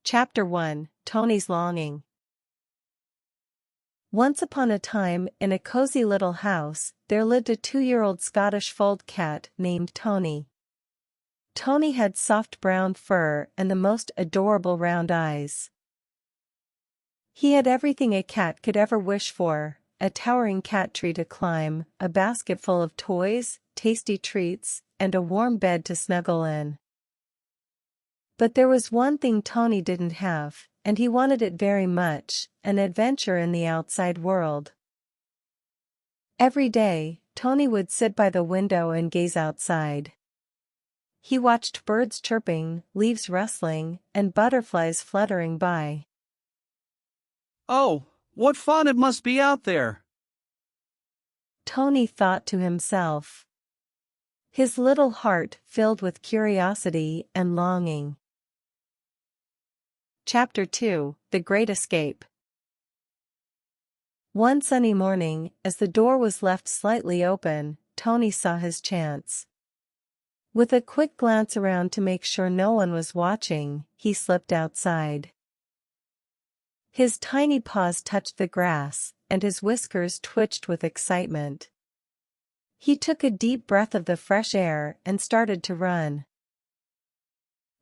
Chapter 1, Tony's Longing. Once upon a time, in a cozy little house, there lived a 2-year-old Scottish fold cat named Tony. Tony had soft brown fur and the most adorable round eyes. He had everything a cat could ever wish for: a towering cat tree to climb, a basket full of toys, tasty treats, and a warm bed to snuggle in. But there was one thing Tony didn't have, and he wanted it very much: an adventure in the outside world. Every day, Tony would sit by the window and gaze outside. He watched birds chirping, leaves rustling, and butterflies fluttering by. "Oh, what fun it must be out there!" Tony thought to himself. His little heart filled with curiosity and longing. Chapter 2, The Great Escape. One sunny morning, as the door was left slightly open, Tony saw his chance. With a quick glance around to make sure no one was watching, he slipped outside. His tiny paws touched the grass, and his whiskers twitched with excitement. He took a deep breath of the fresh air and started to run.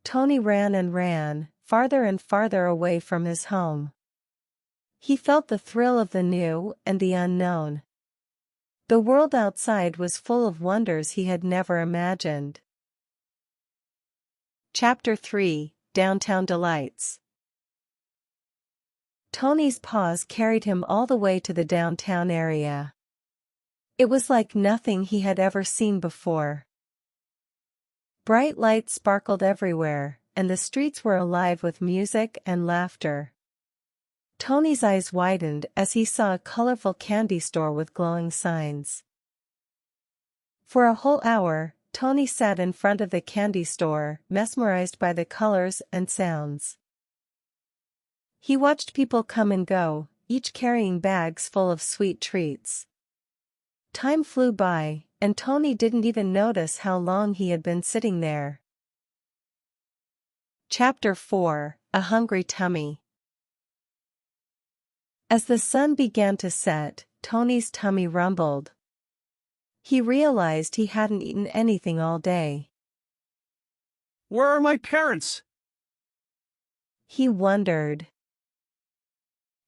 Tony ran and ran, farther and farther away from his home. He felt the thrill of the new and the unknown. The world outside was full of wonders he had never imagined. Chapter 3, Downtown Delights. Tony's paws carried him all the way to the downtown area. It was like nothing he had ever seen before. Bright lights sparkled everywhere, and the streets were alive with music and laughter. Tony's eyes widened as he saw a colorful candy store with glowing signs. For a whole hour, Tony sat in front of the candy store, mesmerized by the colors and sounds. He watched people come and go, each carrying bags full of sweet treats. Time flew by, and Tony didn't even notice how long he had been sitting there. Chapter 4, A Hungry Tummy. As the sun began to set, Tony's tummy rumbled. He realized he hadn't eaten anything all day. "Where are my parents?" He wondered.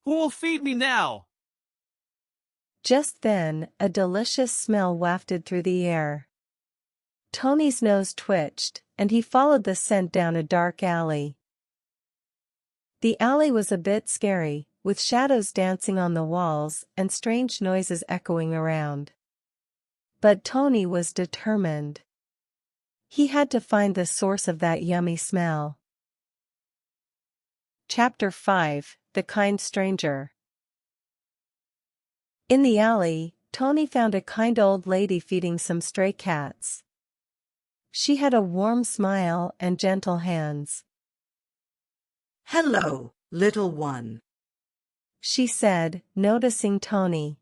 "Who will feed me now?" Just then, a delicious smell wafted through the air. Tony's nose twitched, and he followed the scent down a dark alley. The alley was a bit scary, with shadows dancing on the walls and strange noises echoing around. But Tony was determined. He had to find the source of that yummy smell. Chapter 5, The Kind Stranger. In the alley, Tony found a kind old lady feeding some stray cats. She had a warm smile and gentle hands. "Hello, little one," she said, noticing Tony.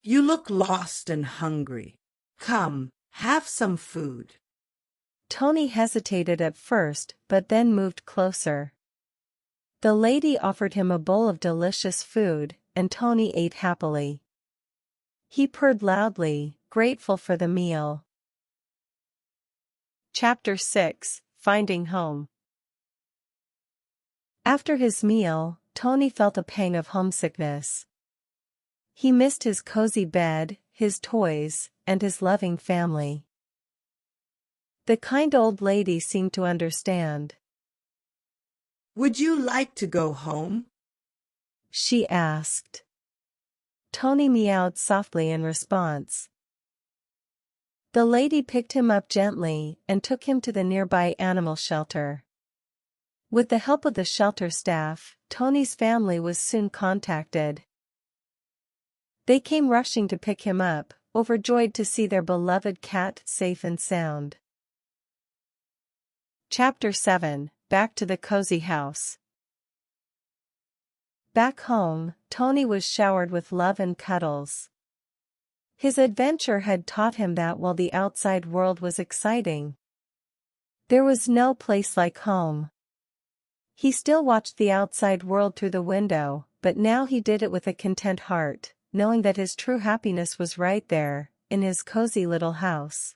"You look lost and hungry. Come, have some food." Tony hesitated at first, but then moved closer. The lady offered him a bowl of delicious food, and Tony ate happily. He purred loudly, grateful for the meal. Chapter 6, Finding Home. After his meal, Tony felt a pang of homesickness. He missed his cozy bed, his toys, and his loving family. The kind old lady seemed to understand. "Would you like to go home?" she asked. Tony meowed softly in response. The lady picked him up gently and took him to the nearby animal shelter. With the help of the shelter staff, Tony's family was soon contacted. They came rushing to pick him up, overjoyed to see their beloved cat safe and sound. Chapter 7, Back to the Cozy House. Back home, Tony was showered with love and cuddles. His adventure had taught him that while the outside world was exciting, there was no place like home. He still watched the outside world through the window, but now he did it with a content heart, knowing that his true happiness was right there, in his cozy little house.